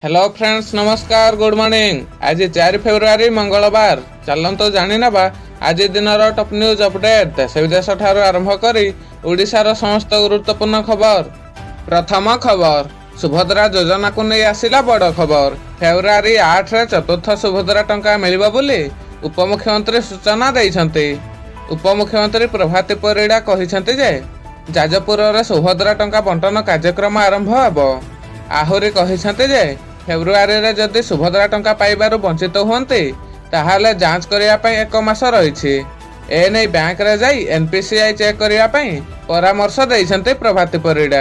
Hello friends, नमस्कार, good morning. आज 4 February मंगलवार। चलतो जानी नवा आज दिन टॉप न्यूज अपडेट देश विदेश ठारू आरंभ करी ओडिशार समस्त गुरुत्वपूर्ण खबर। प्रथम खबर, सुभद्रा योजना को नहीं आसिला बड़ खबर। फेब्रुआरी 8 रे चतुर्थ सुभद्रा टंका मिलिबो बोली उपमुख्यमंत्री सूचना देइछन्ते। उपमुख्यमंत्री प्रभाती परिड़ा कहिछन्ते जे जाजपुर रे सुभद्रा टंका बंटन कार्यक्रम आरंभ हेबो। आहुरी कहिछन्ते जे फेब्रुआरी रे जदि सुभद्रा टंका पाइबारु वंचित हुअन्ते ताहाले जांच करिया पई 1 मास रहिछि। एनै बैंक रे जाई एनपीसीआई चेक करिया पई परामर्श दैछन्ते प्रभाती परिड़ा।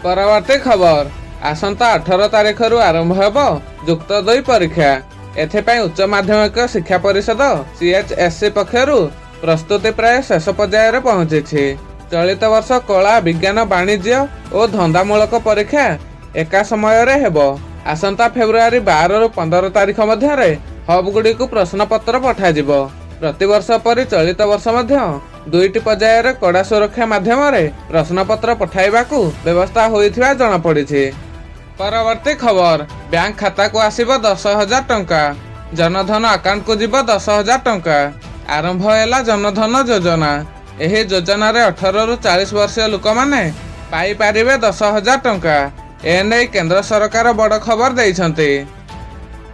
परवर्ती खबर, आसंता 18 तारिख रु आरंभ हेबो युक्त 2 परीक्षा। एथे पई उच्च माध्यमिक शिक्षा परिषद सीएचएससी पक्षरु प्रस्तुति प्राय शेष पर्याय रे पहुंचिछि। चलित वर्ष कला, विज्ञान, वाणिज्य और धंदामूलक परीक्षा एका समय रे हेबो। आसंता फेब्रुआरी 12 रु 15 तारिख मध्य रे हब गुडी को प्रश्नपत्र पठा जिवो। प्रतिवर्ष परि चलित वर्ष मध्य 2टी पर्याय रे कड़ा सुरक्षा माध्यम रे प्रश्नपत्र पठाइबा को व्यवस्था होइथिबा जणा पड़िछि। परवर्ती खबर, बैंक खाता को आसीबो 10,000 टंका। जनधन अकाउंट को जिवो 10,000 टंका। आरंभ हैला जनधन योजना। एही योजना रे 18 रु 40 वर्षीय लोक माने पाई पारिबे 10,000 टंका। एनै केंद्र सरकार बड़ खबर दैछन्ते।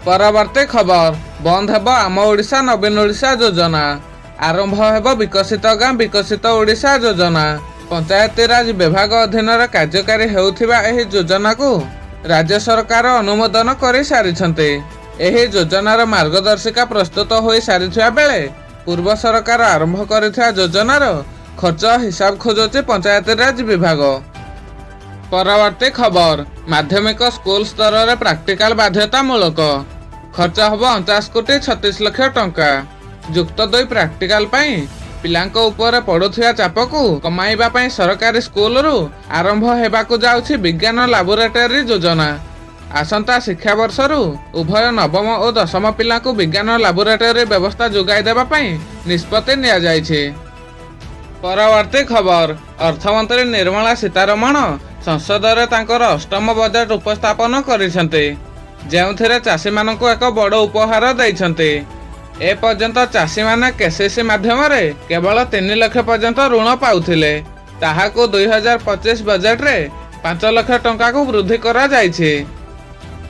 परवर्ती खबर, बंद हेबो आम ओडिशा नवीन ओडिशा योजना। आरंभ हेबो विकसित गां विकसित ओडिशा योजना। पंचायती राज विभाग अधीन रे कार्यकारी हेउथिबा एही योजना को राज्य सरकार अनुमोदन करि सारिछन्ते। एही योजनार मार्गदर्शिका प्रस्तुत होई सारिथिबा बेले पूर्व सरकार आरंभ करिथिबा योजनार खर्च हिसाब खोजुछि पंचायती राज विभाग। परवर्ती खबर, माध्यमिक स्कूल स्तर रे प्रैक्टिकल बाध्यतामूलक। खर्च हबो 49 कोटी 36 लाख टंका। युक्त 2 प्रैक्टिकल पई पिलांको ऊपर पडुथिबा चाप को कमाइबा पई सरकारी स्कूल रु आरंभ हेबाकु जाउछि विज्ञान लैबोरेटरी योजना। आसंता शिक्षा वर्ष रु उभय नवम और दशम पिला को विज्ञान लैबोरेटरी व्यवस्था जोगाई देबा पई निष्पत्ति निया जाइछि। परवर्ती खबर, अर्थमंत्री निर्मला सीतारमण संसद रे तांकर अष्टम बजेट उपस्थापन करिसन्ते, जेउथिरे चासी माननको एक बड़ उपहार दैछन्ते। ए पर्यंत चासी माने केसीसी माध्यम रे केवल 3 लाख पर्यंत ऋण पाउथिले। ताहाको 2025 बजेट रे 5 लाख टंका को वृद्धि करा जाइछि।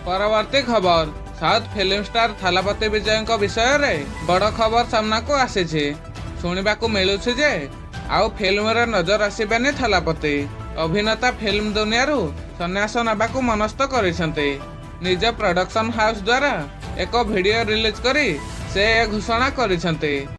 परवर्ती खबर, साउथ फिल्म स्टार थालापति विजयଙ୍କ विषय रे बड़ खबर सामना को आसीछि। सुनिबा को मिलुछि जे आउ फिल्म रे नजर आसीबेनी थालापति। अभिनेता फिल्म दुनिया रु सन्यास नेबा को मनस्थ करिसन्ते। निज प्रोडक्शन हाउस द्वारा एक वीडियो रिलीज करी से घोषणा करिसन्ते।